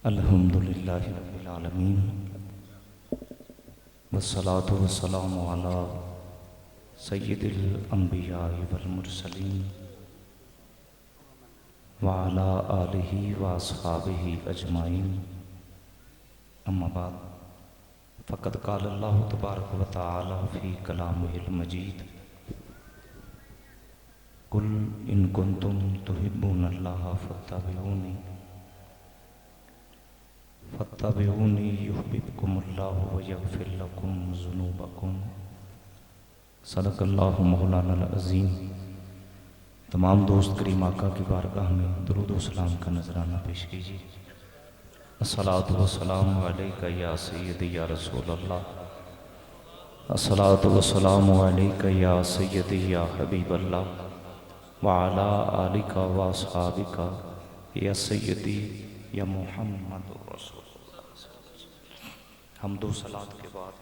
अल्हम्दुलिल्लाहि रब्बिल आलमीन वस्सलातु वस्सलामु अला सय्यिदिल अंबिया'i वल मुरसलीन व अला आलिहि व अस्हाबिहि अजमाइन। अम्मा बाद फ़क़द क़ाल अल्लाहु तबारक व तआला फ़ी कलामिहिल मजीद कुल इन कुंतुम तुहिब्बूनल्लाह फत्तबिऊनी युहब्बिबकुमुल्लाहु व यग़फ़िर लकुम ज़ुनूबकुम। सदक़ल्लाहु मौलाना अज़ीम। तमाम दोस्त करीम आका की बारगाह में दुरूद व सलाम का नजराना पेश कीजिए। अस्सलातु वस्सलामु अलैका या सय्यदी या रसूल अल्लाह, अस्सलातु वस्सलामु अलैका या सय्यदी या हबीब अल्लाह व अला आलिका व अस्हाबिका या सय्यदी या मुहम्मद रसूल। हम दो सलात के बाद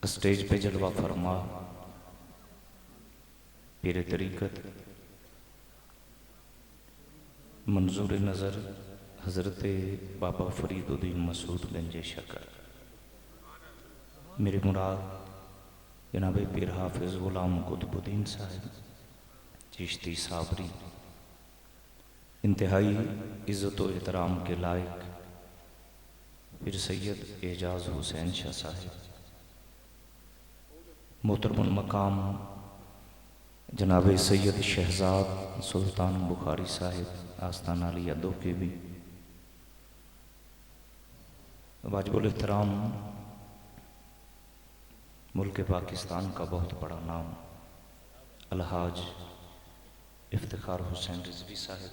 स्टेज पे जलवा फरमा पीर तरीक़त मंजूर नज़र हज़रत बाबा फरीदुद्दीन मसूद गंजे शकर, मेरे मुराद जनाब पीर हाफिज़ ग़ुलाम कुतुबुद्दीन साहिब चिश्ती साबरी, इंतहाई इज़्ज़त व एहतराम के लायक फिर सैयद एजाज हुसैन शाह साहिब, मोहतरम मकाम जनाब सैयद शहजाद सुल्तान बुखारी साहिब आस्ताना अली अदो के भी वाजिबुल एहतराम मुल्क पाकिस्तान का बहुत बड़ा नाम अलहाज इफ्तिखार हुसैन रिजवी साहिब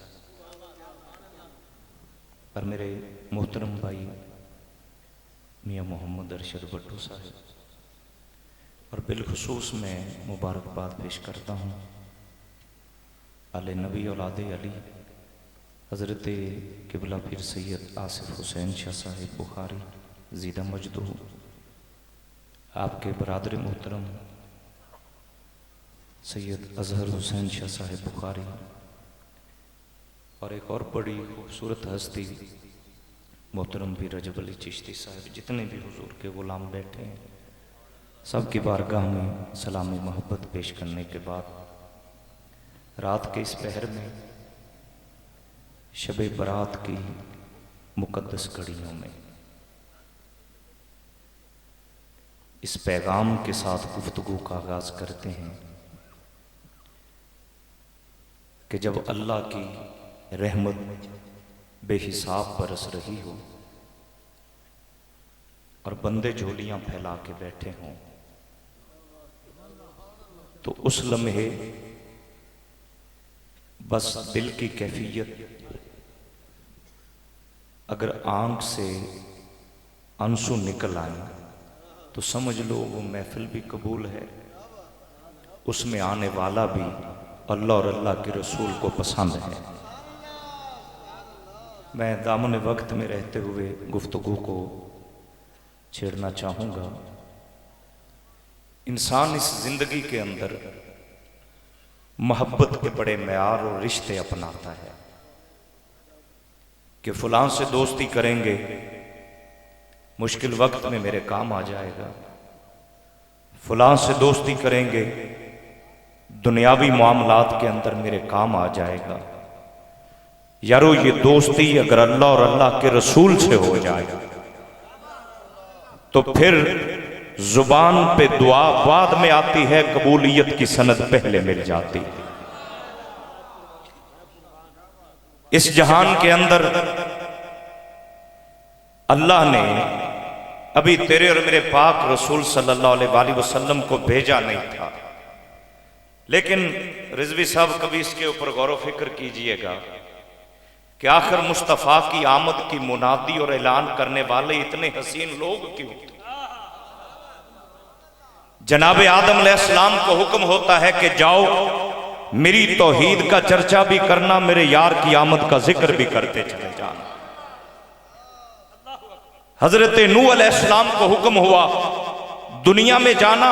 और मेरे मोहतरम भाई मियाँ मोहम्मद अरशद भट्टू साहिब, और बिलखुसूस मैं मुबारकबाद पेश करता हूँ आले नबी औलाद अली हज़रत किबला पीर सैयद आसिफ हुसैन शाह साहिब बुखारी ज़ीदा मजदू, आपके बरादर मोहतरम सैयद अज़हर हुसैन शाह साहिब बुखारी, और एक और बड़ी खूबसूरत हस्ती मोहतरम पीर रजब अली चिश्ती साहिब, जितने भी हुजूर के ग़ुलाम बैठे हैं सब की बारगाह में सलामी मोहब्बत पेश करने के बाद रात के इस पहर में शब बरात की मुक़द्दस घड़ियों में इस पैगाम के साथ गुफ्तगू का आगाज़ करते हैं कि जब अल्लाह की रहमत बेहिसाब बरस रही हो और बंदे झोलियां फैला के बैठे हों, तो उस लम्हे बस दिल की कैफियत अगर आंख से आंसू निकल आए तो समझ लो वो महफिल भी कबूल है, उसमें आने वाला भी अल्लाह और अल्लाह के रसूल को पसंद है। मैं दामन वक्त में रहते हुए गुफ्तगू को छेड़ना चाहूँगा। इंसान इस ज़िंदगी के अंदर मोहब्बत के बड़े मेयार और रिश्ते अपनाता है कि फ़लाँ से दोस्ती करेंगे मुश्किल वक्त में मेरे काम आ जाएगा, फ़लाँ से दोस्ती करेंगे दुनियावी मामलात के अंदर मेरे काम आ जाएगा। यारो ये दोस्ती अगर अल्लाह और अल्लाह के रसूल से हो जाए तो फिर जुबान पे दुआ बाद में आती है, कबूलियत की सनद पहले मिल जाती। इस जहान के अंदर अल्लाह ने अभी तेरे और मेरे पाक रसूल सल्लल्लाहु अलैहि वसल्लम को भेजा नहीं था, लेकिन रिजवी साहब कभी इसके ऊपर गौर व फिक्र कीजिएगा कि आखिर मुस्तफ़ा की आमद की मुनादी और ऐलान करने वाले इतने हसीन लोग क्यों थे। जनाब आदम अलैहिस्सलाम को हुक्म होता है कि जाओ मेरी तौहीद का चर्चा भी करना, मेरे यार की आमद का जिक्र भी करते चले जाना। हजरत नूह अलैहिस्सलाम को हुक्म हुआ दुनिया में जाना,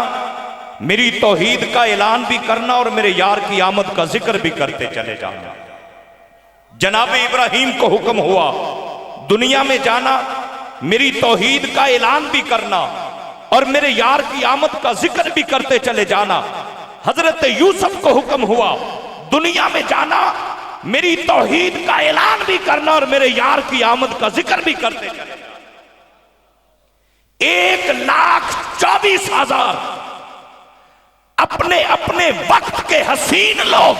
मेरी तौहीद का ऐलान भी करना और मेरे यार की आमद का जिक्र भी करते चले जाना। जनाब इब्राहीम को हुक्म हुआ दुनिया में जाना, मेरी तौहीद का ऐलान भी करना और मेरे यार की आमद का जिक्र भी करते चले जाना। हजरत यूसुफ को हुक्म हुआ दुनिया में जाना, मेरी तौहीद का ऐलान भी करना और मेरे यार की आमद का जिक्र भी करते चले जाना। 1,24,000 अपने अपने वक्त के हसीन लोग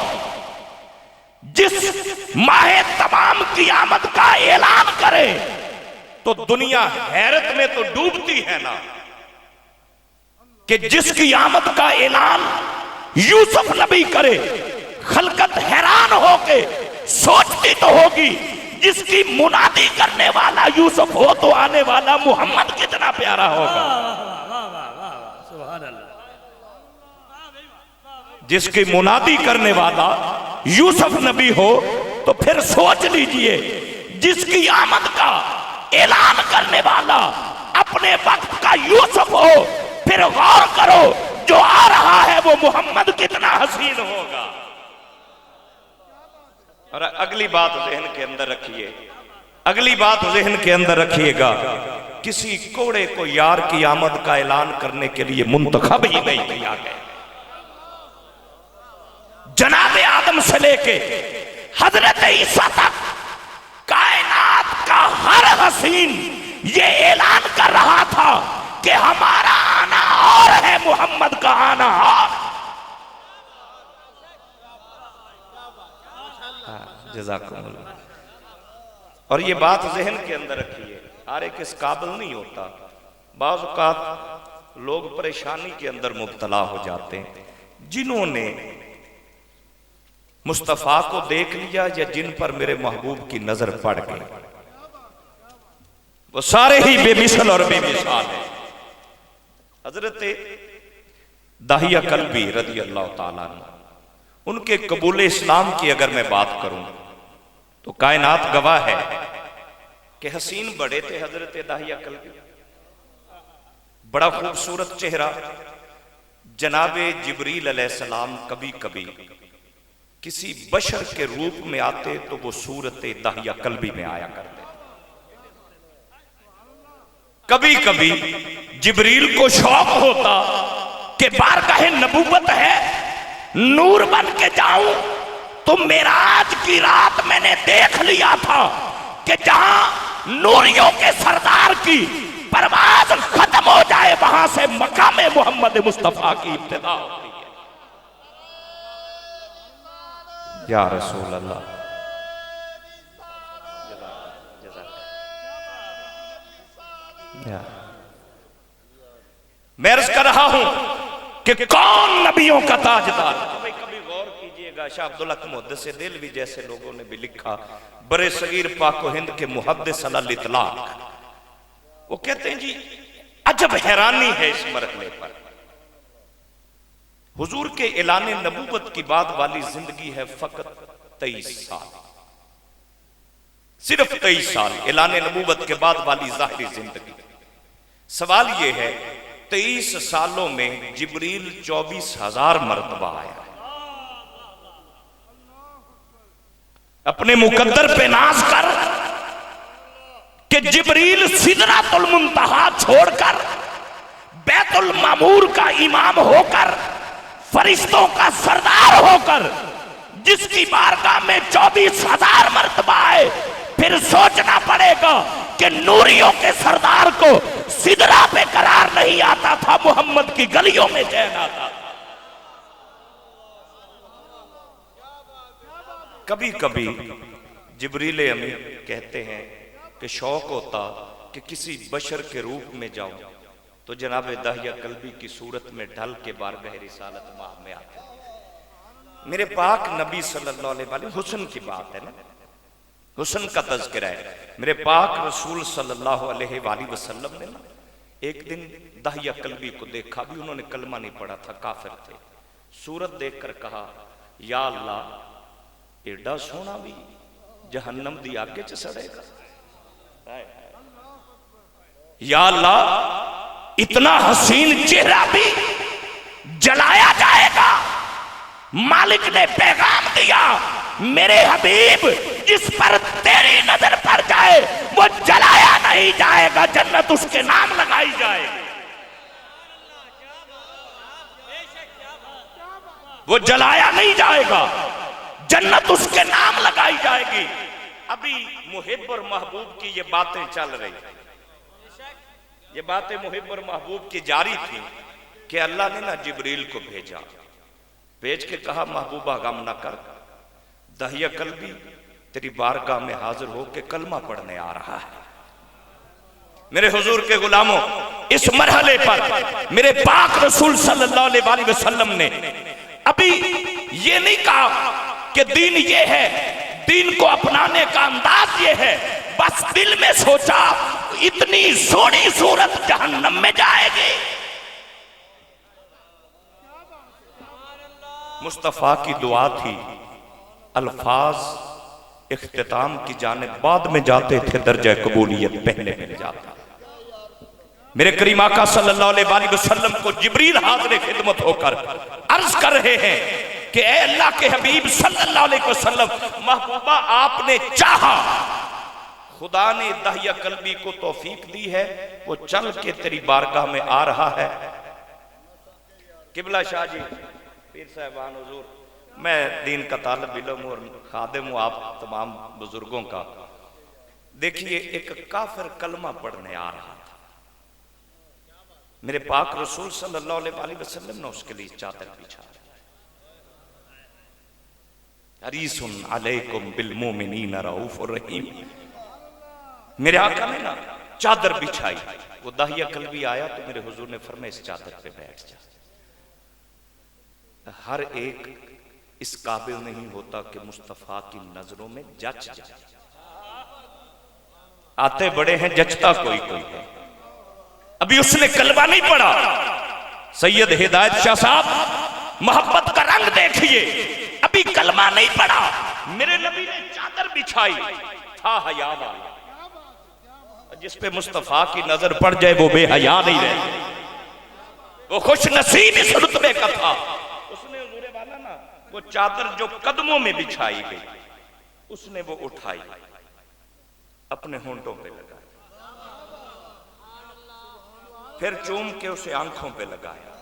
जिस माहे तमाम की आमद का ऐलान करे तो दुनिया हैरत में तो डूबती है ना, कि जिसकी आमद का ऐलान यूसुफ नबी करे, खलकत हैरान होके सोचती तो होगी जिसकी मुनादी करने वाला यूसुफ हो तो आने वाला मोहम्मद कितना प्यारा होगा। जिसकी मुनादी करने वाला यूसुफ नबी हो तो फिर सोच लीजिए जिसकी आमद का ऐलान करने वाला अपने वक्त का यूसुफ हो, फिर गौर करो जो आ रहा है वो मोहम्मद कितना हसीन होगा। और अगली बात ज़हन के अंदर रखिए, अगली बात ज़हन के अंदर रखिएगा, किसी कोड़े को यार की आमद का ऐलान करने के लिए मुंतखब ही नहीं किया गया। जनाब आदम से लेके हजरत ईसा तक कायनात का हर हसीन ये ऐलान कर रहा था कि हमारा आना और है, मोहम्मद का आना और। जज़ाकुमुल्लाह। और ये बात जहन के अंदर रखिए, हर एक इस काबिल नहीं होता। बाज़ औक़ात लोग परेशानी के अंदर मुब्तला हो जाते हैं। जिन्होंने मुस्तफ़ा को देख लिया या जिन पर मेरे महबूब की नजर पड़ गई, वो सारे ही बेमिसल और बेमिसाल है। हजरत दाहिया कल्बी रज़ी अल्लाह ताला अन्हु, उनके कबूल इस्लाम की अगर मैं बात करूं तो कायनात गवाह है कि हसीन बड़े थे हजरत दाहिया कल्बी, बड़ा खूबसूरत चेहरा। जनाबे जिब्रील अलैहिस्सलाम कभी कभी किसी बशर के रूप में आते तो वो सूरत दाहिया कल्बी में आया करते। कभी कभी जिब्रील को शौक होता कि बारगाह नबूवत है, नूर बन के जाऊं तो मेराज की रात मैंने देख लिया था कि जहां नूरियों के सरदार की परवाज खत्म हो जाए वहां से मकाम मोहम्मद मुस्तफा की इब्तिदा होती है। या रसूल अल्लाह, मैं अर्ज कर रहा हूं कि कौन नबियों का ताजदार। कभी गौर कीजिएगा, शाह अब्दुल हक मुहद्दिस देलवी जैसे लोगों ने भी लिखा, बरे सगीर पाको हिंद के मुहद्दिस अल इतलाक, वो कहते हैं जी अजब हैरानी है इस मरहले पर। हुजूर के ऐलान नबूवत की बाद वाली जिंदगी है फकत 23 साल, सिर्फ 23 साल ऐलान नबूवत के बाद वाली जाहिरी जिंदगी। सवाल यह है 23 सालों में जिब्रील 24,000 मरतबा आया। अपने मुकद्दर पे नाज कर कि जिब्रील सिदरातुल मुंतहा छोड़कर बैतुल मामूर का इमाम होकर, फरिश्तों का सरदार होकर जिसकी बारगाह में 24,000 मरतबा आए, फिर सोचना पड़ेगा कि नूरियों के सरदार को सिदरा पे करार नहीं आता था, मोहम्मद की गलियों में चैन आता। कभी कभी जिब्रील अमीन कहते हैं कि शौक होता कि किसी बशर के रूप में जाऊं तो जनाब दाहिया कल्बी की सूरत में ढल के बारगाह रिसालत माह में आते। मेरे पाक नबी सल्लल्लाहु अलैहि वसल्लम, हुस्न की बात है ना, हुस्न का तज़किरा है। मेरे पाक रसूल सल्लल्लाहु अलैहि वसल्लम ने ना एक दिन दाहिया कल्बी को देखा, भी उन्होंने कलमा नहीं पढ़ा था, काफिर थे। सूरत देखकर कहा, या अल्लाह एडा सोना भी जहन्नम दी आगे च सड़ेगा। या अल्लाह इतना हसीन चेहरा भी जलाया जाएगा। मालिक ने पैगाम दिया मेरे हबीब जिस पर तेरी नजर पड़ जाए वो जलाया नहीं जाएगा, जन्नत उसके नाम लगाई जाएगी। वो जलाया नहीं जाएगा, जन्नत उसके नाम लगाई जाएगी। अभी मुहिब और महबूब की ये बातें चल रही, ये बातें मुहिब और महबूब की जारी थी कि अल्लाह ने ना जिब्रील को भेजा, भेज के कहा महबूबा गम ना कर, दहिया कल्बी तेरी बारगाह में हाजिर हो के कलमा पढ़ने आ रहा है। मेरे हुजूर के गुलामों, इस मरहले पर मेरे पाक रसूल सल्लल्लाहु अलैहि वसल्लम ने अभी ये नहीं कहा कि दीन ये है, दीन को अपनाने का अंदाज ये है, बस दिल में सोचा इतनी सोनी सूरत जहन्नम में जाएगी। मुस्तफा की दुआ थी, अल्फाज इख्तिताम की जानिब बाद में जाते थे, दर्जा कबूलियत पहले मिल जाता। मेरे करीम आका सल्लल्लाहु अलैहि वसल्लम को जिब्रील हाज़िर खिदमत होकर अर्ज कर रहे हैं कि ए अल्लाह के हबीब सल्लल्लाहु अलैहि वसल्लम, महबूबा आपने चाहा, खुदा ने दहिया कल्बी को तौफीक दी है, वो चल के तेरी बारगाह में आ रहा है। किबला शाह जी, पीर साहबान हुजूर, मैं दीन का तालिब इल्म और खादिम हूं आप तमाम बुजुर्गों का। देखिए, एक काफिर कलमा पढ़ने आ रहा था, मेरे पाक रसूल सल्लल्लाहु अलैहि वसल्लम ने उसके लिए चादर बिछा, हरीसुन अलैकुम बिल मोमिनीना रऊफुर रहीम, मेरे आका ने ना चादर बिछाई। वो दाहिया कल्बी आया तो मेरे हुजूर ने फरमाया इस चादर पे बैठ जा। हर एक इस काबिल नहीं होता कि मुस्तफा की नजरों में जच जाए। आते बड़े हैं, जचता कोई कोई है। अभी उसने कलमा नहीं पढ़ा। सैयद हिदायत शाह साहब, मोहब्बत का रंग देखिए, अभी कलमा नहीं पढ़ा, मेरे नबी ने चादर बिछाई, था हया वाला। जिस पे मुस्तफा की नजर पड़ जाए वो बेहया नहीं रहे, वो खुश नसीब इस रुतबे का था। उसने हुजूरे वाला ना वो चादर जो कदमों में बिछाई गई, उसने वो उठाई, अपने होंठों पे लगाई, फिर चूम के उसे आंखों पे लगाया,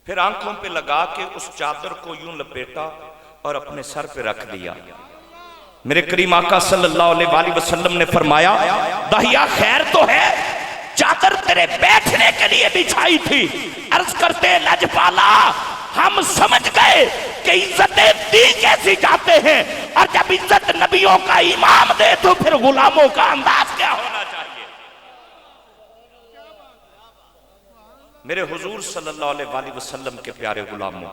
फिर आंखों पे लगा के उस चादर को यूं लपेटा और अपने सर पे रख दिया। मेरे करीम आका सल्लल्लाहु अलैहि वसल्लम ने फरमाया, दहिया खैर तो है, चादर तेरे बैठने के लिए बिछाई थी। अर्ज करते लजपाला, हम समझ गए कि इज्जतें दी कैसी जाते हैं, और जब इज्जत नबियों का इमाम दे तो फिर गुलामों का अंदाज क्या होना चाहिए। मेरे हुजूर सल्लल्लाहु अलैहि वसल्लम के प्यारे गुलामों,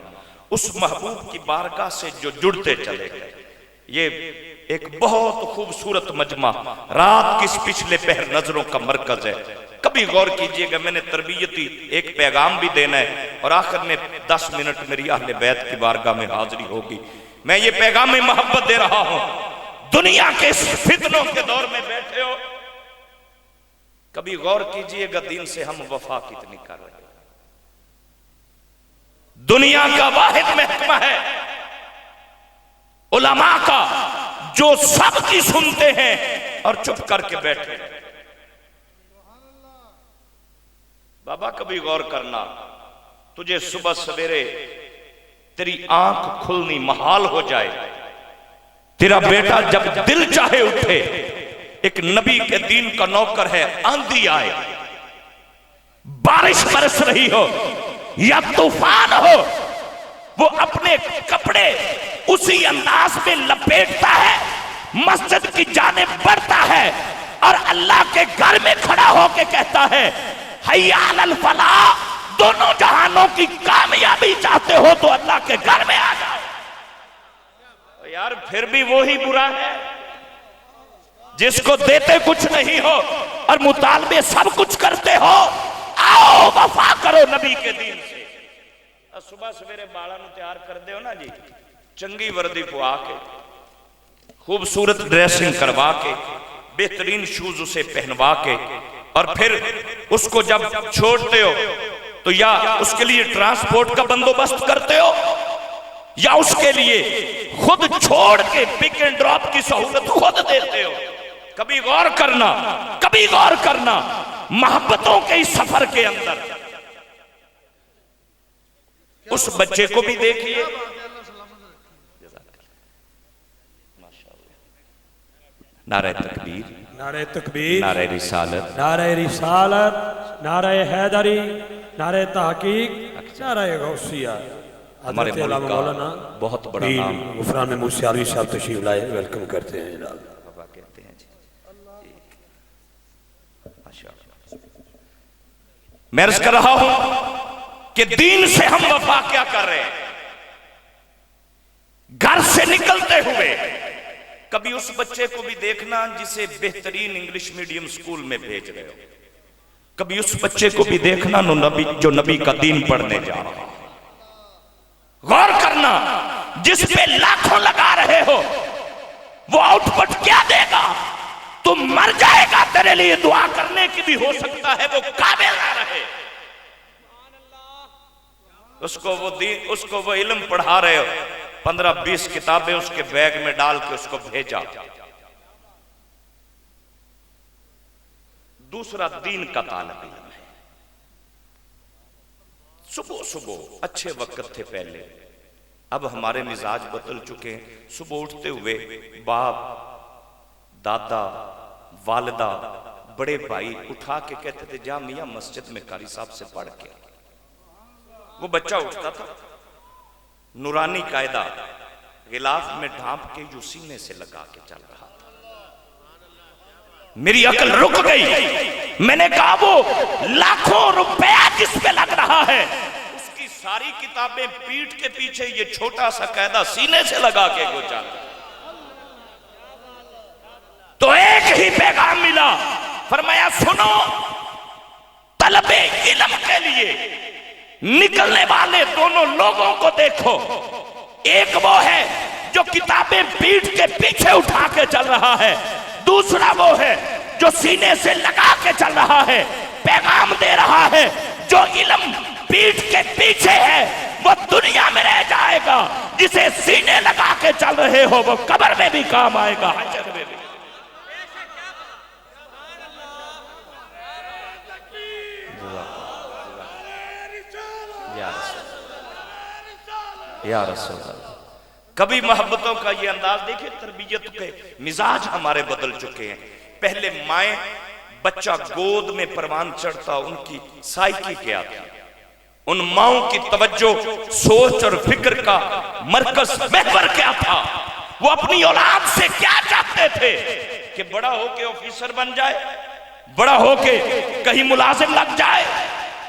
उस महबूब की बारगाह से जो जुड़ते चले गए, ये एक बहुत खूबसूरत मजमा रात किस पिछले पहर नजरों का मरकज है। कभी गौर कीजिएगा, मैंने तरबियती एक पैगाम भी देना है और आखिर में 10 मिनट मेरी अहले बैत की बारगाह में हाजिरी होगी। मैं ये पैगाम में मोहब्बत दे रहा हूं। दुनिया के फितनों के दौर में बैठे हो, कभी गौर कीजिएगा दीन से हम वफा कितनी कर रहे हैं। दुनिया का वाहिद महकमा है उलमा का, जो सबकी सुनते हैं और चुप करके बैठे। बाबा कभी गौर करना, तुझे सुबह सवेरे तेरी आंख खुलनी महाल हो जाए, तेरा बेटा जब दिल चाहे उठे, एक नबी के दीन का नौकर है, आंधी आए, बारिश बरस रही हो या तूफान हो, वो अपने कपड़े उसी अंदाज में लपेटता है, मस्जिद की जानिब बढ़ता है और अल्लाह के घर में खड़ा होकर कहता है, हय्या अलल फलाह, दोनों जहानों की कामयाबी चाहते हो तो अल्लाह के घर में आ जाओ। तो यार फिर भी वो ही बुरा है जिसको देते कुछ नहीं हो और मुतालबे सब कुछ करते हो। आओ वफा करो नबी के दीन से। सुबह सवेरे बाला नु तैयार कर दे हो ना जी, चंगी वर्दी पवा के, खूबसूरत ड्रेसिंग करवा के, बेहतरीन शूज उसे पहनवा के, और फिर उसको जब छोड़ते हो तो या उसके लिए ट्रांसपोर्ट का बंदोबस्त करते हो या उसके लिए खुद छोड़ के पिक एंड ड्रॉप की सहूलत खुद देते हो? कभी गौर करना, कभी गौर करना मोहब्बतों के इस सफर के अंदर। उस बच्चे को भी देखिए, नारे तकबीर, नारे तकबीर, नारे रिसालत, नारे रिसालत, नारे हैदरी, नारे तहकीक, नारे गौसिया। हमारे हज़रत मुल्क मौलाना का बहुत बड़ा नाम गुफरान मूसी आलवी साहब तशरीफ लाए, वेलकम करते हैं जनाब। कहते हैं जी। माशाअल्लाह। मैं अर्ज कर रहा हूं कि दीन से हम वफा क्या कर रहे हैं। घर से निकलते हुए कभी उस बच्चे को भी देखना जिसे बेहतरीन इंग्लिश मीडियम स्कूल में भेज रहे हो। कभी उस बच्चे को भी देखना जो नबी का दीन पढ़ने जा रहा। गौर करना, जिस पे लाखों लगा रहे हो वो आउटपुट क्या देगा? तुम मर जाएगा, तेरे लिए दुआ करने की भी हो सकता है वो काबिल ना रहे। उसको वो इल्म पढ़ा रहे हो, 15-20 किताबें उसके बैग में डाल के उसको भेजा। दूसरा दीन का तालिब इल्म है। सुबह सुबह अच्छे वक्त थे पहले, अब हमारे मिजाज बदल चुके हैं। सुबह उठते हुए बाप, दादा, वालिदा, बड़े भाई उठा के कहते थे जा मियां मस्जिद में कारी साहब से पढ़ के। वो बच्चा उठता था, नूरानी कायदा गिलाफ में ढांप के जो सीने से लगा के चल रहा था। मेरी अकल रुक गई। मैंने कहा वो लाखों रुपया जिस पे लग रहा है उसकी सारी किताबें पीठ के पीछे ये छोटा सा कायदा सीने से लगा के वो चल रहा। तो एक ही पैगाम मिला, फरमाया सुनो, तलबे इल्म के लिए निकलने वाले दोनों लोगों को देखो। एक वो है जो किताबें पीठ के पीछे उठा के चल रहा है, दूसरा वो है जो सीने से लगा के चल रहा है, पैगाम दे रहा है। जो इल्म पीठ के पीछे है वो दुनिया में रह जाएगा, जिसे सीने लगा के चल रहे हो वो कब्र में भी काम आएगा, हश्र में भी। या रसूल अल्लाह। कभी मोहब्बतों का ये अंदाज देखिए, तरबियत के मिजाज हमारे बदल चुके हैं। पहले माए बच्चा गोद में परवान चढ़ता, उनकी साइकी क्या थी, उन माओं की तवज्जो, सोच और फिक्र का मरकज महवर क्या था। वो अपनी औलाद से क्या चाहते थे कि बड़ा होके ऑफिसर बन जाए, बड़ा होके कहीं मुलाजिम लग जाए,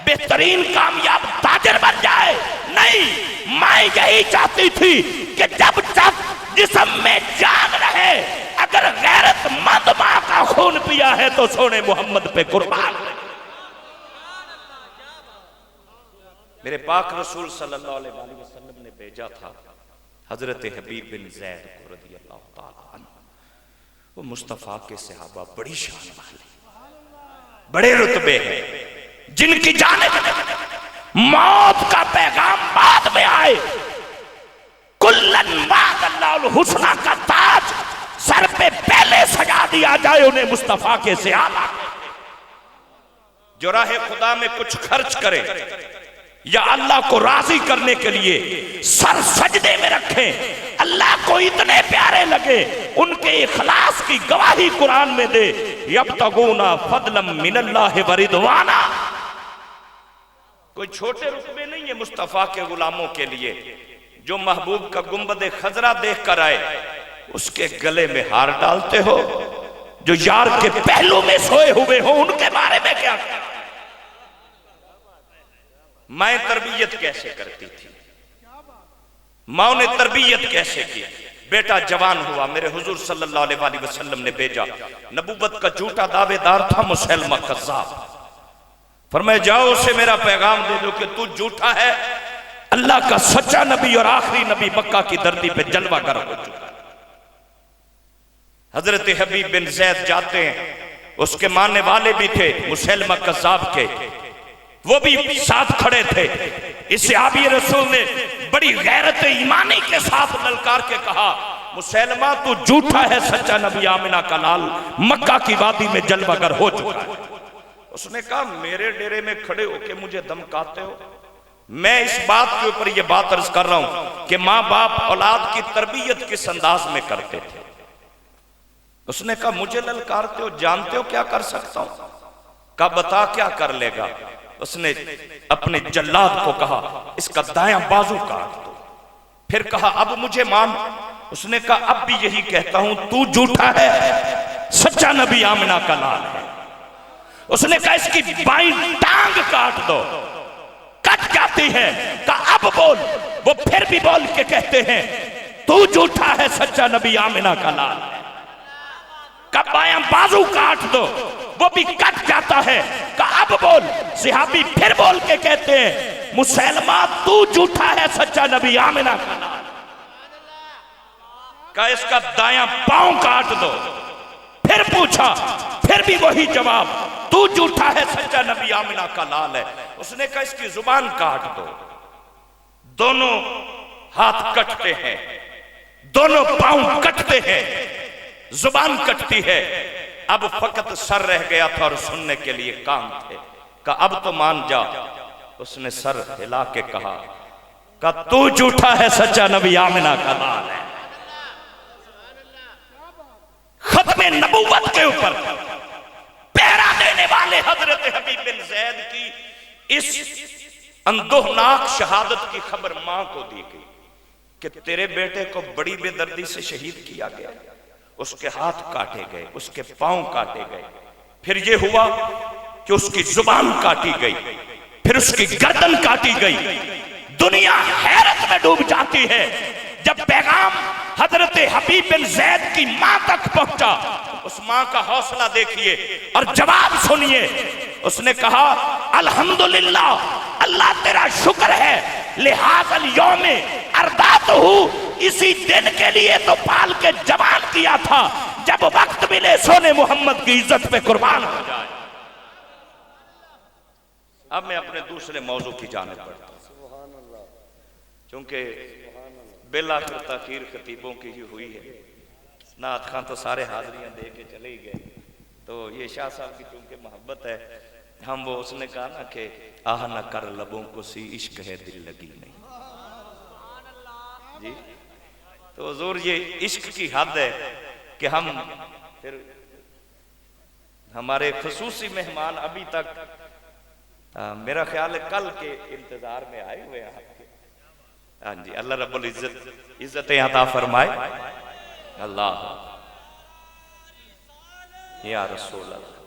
बेहतरीन कामयाब ताजर बन जाए। नहीं, मैं यही चाहती थी कि जब तक जिस्म में जान रहे, अगर गैरतमंद मां का खून पिया है तो सोने मोहम्मद पे कुर्बान। मेरे पाक रसूल सल्लल्लाहु अलैहि वसल्लम ने भेजा था हजरत हबीब बिन ज़ैद को रज़ियल्लाहु ताला अन्हु। वो मुस्तफा के सहाबा बड़ी शान वाले, बड़े रुतबे हैं, जिनकी जानिब मौत का पैगाम बाद में आए। कुल्लन वादल्लाहुल हुस्ना का ताज सर पे पहले सजा दिया जाए उन्हें मुस्तफा के सहाबा। जो राह खुदा में कुछ खर्च करे या अल्लाह को राजी करने के लिए सर सजदे में रखें, अल्लाह को इतने प्यारे लगे, उनके इखलास की गवाही कुरान में दे। यब्तगूना फदलम मिनल्लाहि व रिदवाना। कोई छोटे रुतबे नहीं है मुस्तफा के गुलामों के लिए। जो महबूब का गुंबद खजरा देख कर आए उसके गले में हार डालते हो, जो यार के पहलू में सोए हुए हो उनके बारे में क्या? मैं तरबियत कैसे करती थी, माँ ने तरबियत कैसे की। बेटा जवान हुआ, मेरे हुजूर सल्लल्लाहु अलैहि वसल्लम ने भेजा। नबूवत का झूठा दावेदार था मुसैलमा कज़्ज़ाब। फरमाया जाओ उसे मेरा पैगाम दे दो कि तू झूठा है, अल्लाह का सच्चा नबी और आखिरी नबी मक्का की धरती पे जलवागर हो चुका है। हजरत हबीब बिन ज़ैद जाते हैं, उसके मानने वाले भी थे मुसैलमा कज़्ज़ाब के। वो भी साथ खड़े थे। इस सहाबी रसूल ने बड़ी गैरत ईमानी के साथ ललकार के कहा, मुसैलमा तू झूठा है, सच्चा नबी आमिना का लाल मक्का की वादी में जलवागर हो चुका है। उसने कहा मेरे डेरे में खड़े होके मुझे धमकाते हो? मैं इस बात के ऊपर यह बात अर्ज कर रहा हूं कि मां बाप औलाद की तरबियत किस अंदाज में करते थे। उसने कहा मुझे ललकारते हो, जानते हो क्या कर सकता हूं? कहा बता क्या कर लेगा? उसने अपने जल्लाद को कहा इसका दायां बाजू काट दो। फिर कहा अब मुझे मान। उसने कहा अब भी यही कहता हूं, तू झूठा है, सच्चा नबी आमिना का लाल है। उसने कहा इसकी बाईं टांग काट दो। कट जाती है। कहा अब बोल। वो फिर भी बोल के कहते हैं तू झूठा है, सच्चा नबी आमिना का लाल है। कब बायां बाजू काट दो, वो भी कट जाता है। कहा अब बोल। सहाबी फिर बोल के कहते हैं मुसैलमा तू झूठा है, सच्चा नबी आमिना का लाल। कहा इसका दायां पांव काट दो। फिर पूछा, फिर भी वही जवाब, तू झूठा है, सच्चा नबी आमिना का लाल है। उसने कहा इसकी जुबान काट दो। दोनों हाथ कटते हैं, दोनों पांव कटते हैं, जुबान कटती है। अब फकत सर रह गया था और सुनने के लिए कान थे। कहा अब तो मान जा। उसने सर हिला के कहा तू झूठा है, सच्चा नबी आमिना का लाल है। खत्मे नबूवत के ऊपर पहरा देने वाले हजरत हबीब बिन जैद की इस अंदोहनाक शहादत की खबर मां को दी गई कि तेरे बेटे को बड़ी बेदर्दी से शहीद किया गया। उसके हाथ काटे गए, उसके पांव काटे गए। फिर यह हुआ कि उसकी जुबान काटी गई, फिर उसकी गर्दन काटी गई। दुनिया हैरत में डूब जाती है। जब पैगाम हजरत हबीब बिन जैद की मां तक पहुंचा, उस मां का हौसला देखिए और जवाब सुनिए। उसने कहा अल्हम्दुलिल्लाह, अल्लाह तेरा शुक्र है, लिहाजल यौमे अरदात हूं, इसी दिन के लिए तो पाल के जवान किया था, जब वक्त मिले सोने मोहम्मद की इज्जत पे कुर्बान हो जाए। अब मैं अपने दूसरे मौजू की जानिब बढ़ता हूं, क्योंकि बेला कर ताखीर खतीबों की ही हुई है। नात खां तो सारे हाजरियां दे के चले ही गए, तो ये शाह साहब की चूंकि मोहब्बत है, हम वो उसने कहा ना कि आह न कर लबों को सी इश्क है दिल लगी नहीं जी। तो हुजूर ये इश्क की हद है कि हम फिर हमारे खसूसी मेहमान अभी तक मेरा ख्याल है कल के इंतजार में आए हुए हैं आपके। हाँ जी, अल्लाह रब्बुल इज्जत अता फरमाए। अल्लाह या रसूल अल्लाह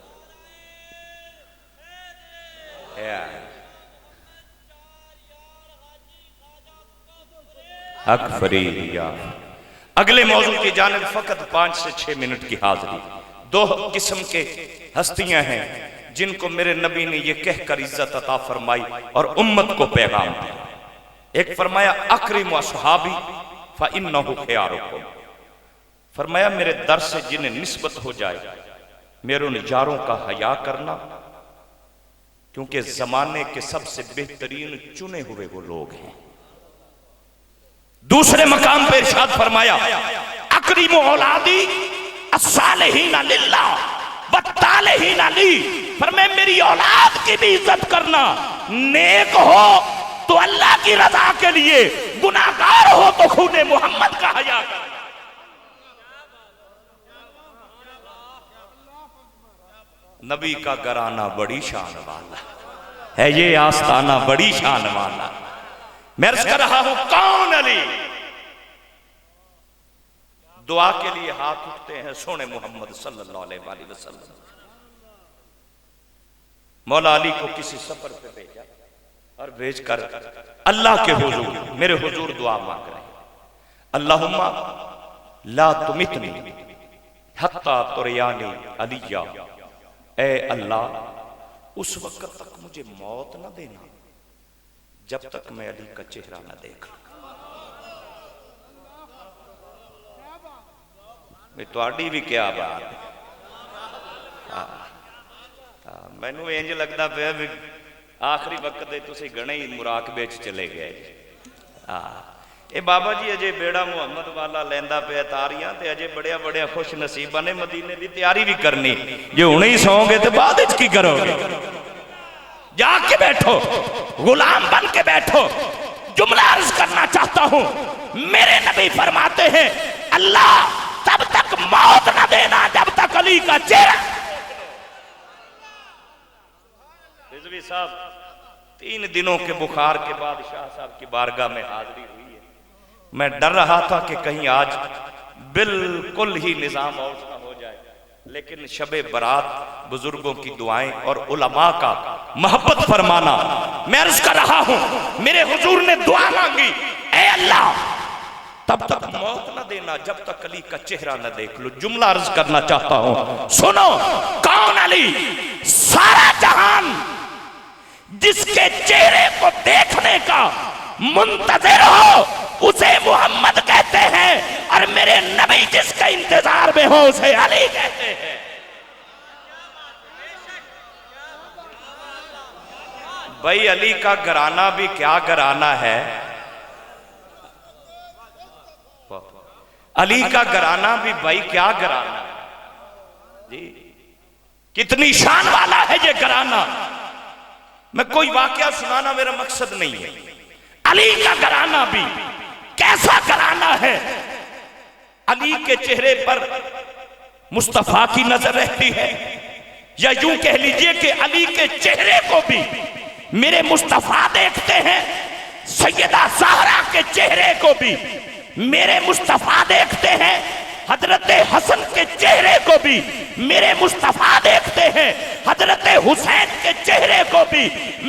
या अकफरी या। अगले मौजू की जानिब फकत 5 से 6 मिनट की हाजिरी। 2 किस्म के हस्तियां हैं जिनको मेरे नबी ने यह कहकर इज्जत अता फरमाई और उम्मत को पैगाम दिया। एक फरमाया अकरिम असहाबी फइन्नहु खियारुकुम, फरमाया मेरे दर से जिन्हें निस्बत हो जाए मेरे उन यारों का हया करना, क्योंकि जमाने के सबसे बेहतरीन चुने हुए वो लोग हैं। दूसरे मकाम पर इरशाद फरमाया अकरिम औलादी अस्सालिहीन लिल्लाह वत्तालिहीन ली, फरमाया मेरी औलाद की भी इज्जत करना, नेक हो तो अल्लाह की रजा के लिए, गुनाहगार हो तो खूने मोहम्मद का हया कर। नबी का घराना बड़ी शान वाला है, ये आस्ताना बड़ी शान वाला। मैं अर्ज कर रहा हूं कौन अली? दुआ के लिए हाथ उठते हैं सोने मोहम्मद सल्लल्लाहु अलैहि वसल्लम। मौला अली को किसी सफर पे भेजा और भेजकर अल्लाह के हुजूर, मेरे हुजूर दुआ मांग रहे हैं, अल्लाहुम्मा ला तुमितनी हत्ता तुरयानी अलिया, ए अल्लाह उस वक्त तक मुझे मौत ना देना जब तक मैं अली का चेहरा ना देख लूं। तुहाडी भी क्या बात है। मैनू इंज लगता पाया भी आखिरी वक्त दे तुसी घणे ही मुराकबे च चले गए। ये बाबा जी अजे बेड़ा मुहम्मद वाला लेंदा पे तारियां ते अजे बड़िया बड़िया खुश नसीबा ने मदीने की तैयारी भी करनी। जे हुणे ही सौंगे तो बाद विच की करोगे? जाके बैठो, गुलाम बन के बैठो। जुमला अर्ज करना चाहता हूं, मेरे नबी फरमाते हैं अल्लाह तब तक मौत न देना जब तक अली का चेहरा। रिजवी साहब 3 दिनों के बुखार के बाद शाह साहब की बारगाह में हाजिरी हुई है। मैं डर रहा था कि कहीं आज बिल्कुल ही निजाम और ना हो जाए, लेकिन शबे बरात, बुजुर्गों की दुआएं और उलमा का मोहब्बत फरमाना, मैं अर्ज कर रहा हूं मेरे हुजूर ने दुआ मांगी, ऐ अल्लाह तब तक मौत न देना जब तक अली का चेहरा न देख लो। जुमला अर्ज करना चाहता हूं, सुनो, कौन अली? सारा जहान जिसके चेहरे को देखने का मुंतजिर हो उसे मोहम्मद कहते हैं, और मेरे नबी जिसके इंतजार में हो उसे अली कहते हैं। भाई अली का घराना भी क्या घराना है, अली का घराना भी भाई क्या घराना जी, कितनी शान वाला है ये घराना। मैं कोई वाकया सुनाना मेरा मकसद नहीं है, अली का घराना भी कैसा घराना है। अली के चेहरे पर मुस्तफा की नजर रहती है, या यूं कह लीजिए कि अली के चेहरे को भी मेरे मुस्तफा देखते हैं, सैयदा ज़हरा के चेहरे को भी मेरे मुस्तफा देखते हैं, हजरत हसन के चेहरे को भी मेरे मुस्तफा देखते हैं, हजरत हुसैन के चेहरे को भी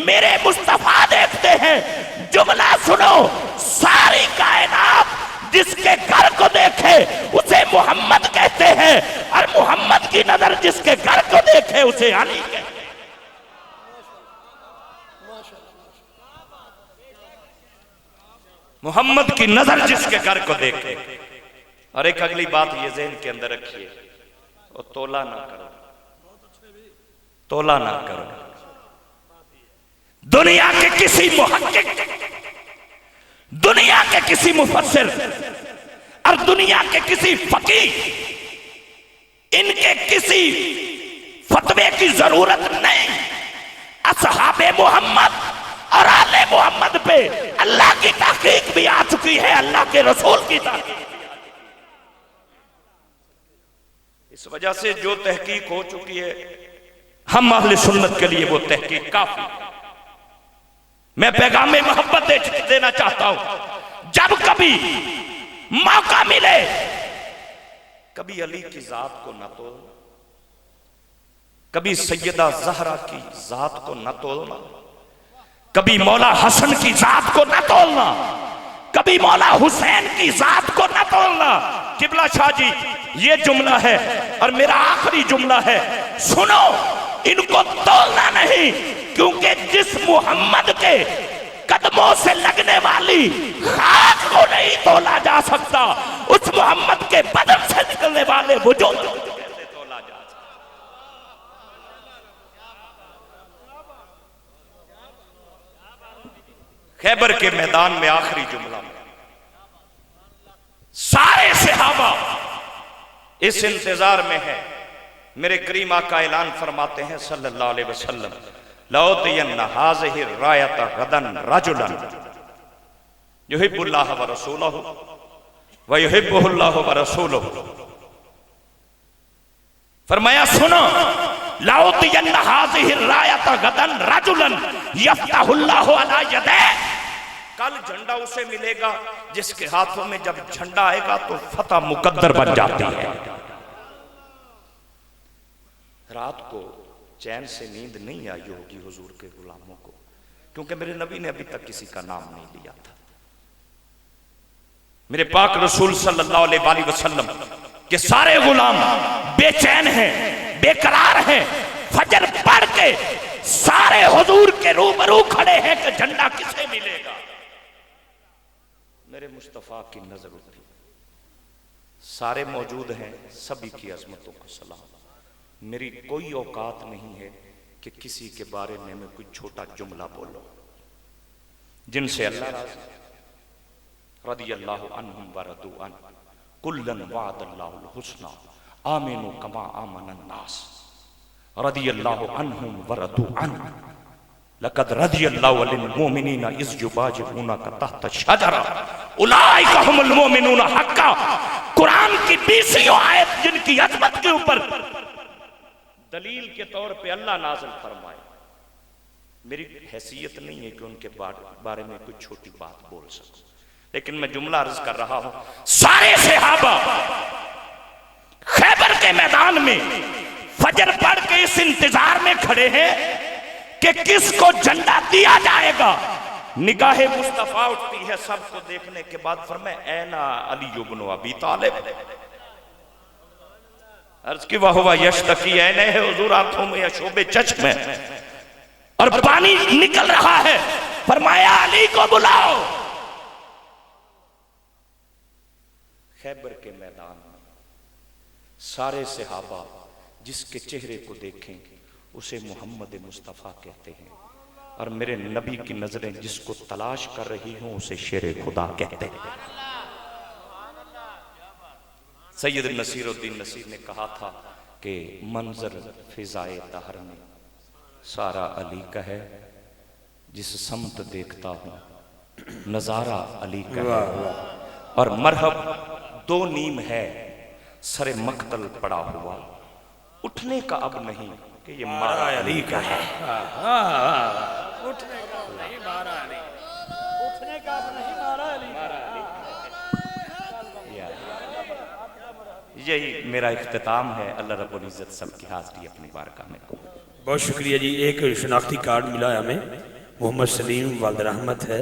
मेरे मुस्तफा देखते हैं। जुमला सुनो, सारी कायनात जिसके घर को देखे उसे मोहम्मद कहते हैं, और मोहम्मद की नजर जिसके घर को देखे उसे अली कहते हैं। मोहम्मद की नजर जिसके घर को देखे। और एक अगली बात ये ज़हन के अंदर रखिए, वो तोला ना करो, तोला ना करो। दुनिया के किसी मुहक्किक, दुनिया के किसी मुफस्सिर और दुनिया के किसी फकीह, इनके किसी फतवे की जरूरत नहीं। असहाबे मोहम्मद और आले मोहम्मद पे अल्लाह की तहकीक भी आ चुकी है, अल्लाह के रसूल की तहकीक। इस वजह से जो तहकीक हो चुकी है, हम अहले सुन्नत के लिए वो तहकीक काफी है। मैं पैगाम मोहब्बत देना चाहता हूं, जब कभी मौका मिले कभी अली की जात को न तोड़ना, कभी सैयदा ज़हरा की जात को न तोड़ना, कभी मौला हसन की जात को न तोड़ना, कभी मौला हुसैन की जात को न तोड़ना। किबला शाह जी ये जुमला है और मेरा आखिरी जुमला है, सुनो, इनको तोड़ना नहीं, क्योंकि जिस मोहम्मद के कदमों से लगने वाली खाक को नहीं तोला जा सकता, उस मोहम्मद के बदन से निकलने वाले वजूद कैसे तोला जा सकता। खैबर के मैदान में आखिरी जुमला, सारे सहाबा इस इंतजार में है। मेरे करीम आका ऐलान फरमाते हैं सल्लल्लाहु अलैहि वसल्लम, लौतियन्ना हाज़िहि रायत गदन रजुलन युहिब्बुल्लाह व रसूलहु व युहिब्बुहुल्लाहु व रसूलहु। फरमाया सुनो, लौतियन्ना हाज़िहि रायत गदन रजुलन यफ्तहुल्लाहु अला यदैहि। कल झंडा उसे मिलेगा जिसके हाथों में जब झंडा आएगा तो फतह मुकद्दर बन जाती है। रात को चैन से नींद नहीं आई होगी हुजूर के गुलामों को, क्योंकि मेरे नबी ने अभी तक किसी का नाम नहीं लिया था। मेरे पाक रसूल सल्लल्लाहु अलैहि वसल्लम के सारे गुलाम बेचैन हैं, बेकरार हैं। फजर पढ़ के सारे हुजूर के रूबरू खड़े हैं कि झंडा किसे मिलेगा। मेरे मुस्तफा की नजर उठी, सारे मौजूद हैं, सभी की अजमतों को सलाम। मेरी कोई औकात नहीं है कि किसी के बारे में कुछ छोटा जुमला बोलो जिनसे अल्लाह राज़ी, रदियल्लाहु अन्हुम व रदू अन, कुल्लन वअदल्लाहुल हुस्ना, आमिनु कमा आमनन नास, रदियल्लाहु अन्हुम व रदू अन, लक़द रदियल्लाहु अनिल मुमिनीना इज़ युबाजिऊनका तहत शजरा, उलाइका हुमुल मुमिनूना हक्का। कुरान की 20 आयत जिनकी अज़मत के ऊपर दलील के तौर पे अल्लाह नाज़िल फरमाए। मेरी हैसियत नहीं है कि उनके बारे में कुछ छोटी बात बोल सकूं, लेकिन मैं जुमला अर्ज कर रहा हूं। सारे सहाबा खैबर के मैदान में फजर पढ़ के इस इंतजार में खड़े हैं कि किसको झंडा दिया जाएगा। निगाहे मुस्तफा उठती है सबको देखने के बाद, फरमाए ऐना अली इब्न अबी तालिब। अर्ज की वाह यशतकी ऐने है हुजूर, आंखों में या शोबे चश्म है और पानी निकल रहा है। फरमाया अली को बुलाओ। खैबर के मैदान में सारे सहाबा जिसके चेहरे को देखें उसे मोहम्मद मुस्तफ़ा कहते हैं, और मेरे नबी की नजरें जिसको तलाश कर रही हूं उसे शेर खुदा कहते हैं। सैयद नसीरुद्दीन नसीर ने कहा था कि मंजर फिजाए तहर में सारा अली का है, जिस समत देखता हूं नजारा अली का है, और मरहब 2 नीम है सरे मक्तल पड़ा हुआ, उठने का अब नहीं कि ये मारा अली का है। उठने का नहीं मारा अली, उठने का नहीं मारा अली। यही मेरा इख्तिताम है। अल्लाह रब्बुल इज्जत सबकी हाज़िरी अपनी बारगाह में कबूल। बहुत शुक्रिया जी। एक शनाख्ती कार्ड मिला है हमें, मोहम्मद सलीम वालद रहमत है।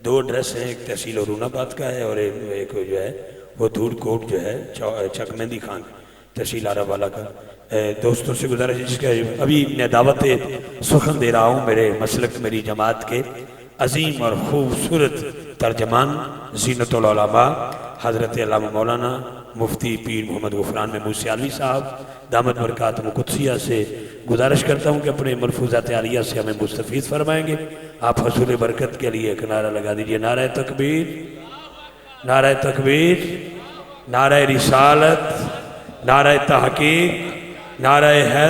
2 एड्रेस हैं, एक तहसील औरूनाबाद का है और एक जो है वो धूड़कोट जो है चक मेहंदी खान तहसील आरावाला का। दोस्तों से गुजारिश जिसका अभी मैं दावत सुखन दे रहा हूँ मेरे मसलक मेरी जमात के अजीम और खूबसूरत तर्जमान ज़ीनतुल उलमा हज़रत अल्लामा मौलाना मुफ्ती पीर मोहम्मद गुफरान महमूद सियालवी साहब दामद बरकातुहु कुद्सिया से गुजारिश करता हूँ कि अपने मलफूज़ात आलिया से हमें मुस्तफ़ीद फरमाएंगे। आप हसूल बरकत के लिए एक नारा लगा दीजिए। नारा तकबीर, नारा तकबीर, नारा रिसालत, नारा तहकीक, नारा हैदर।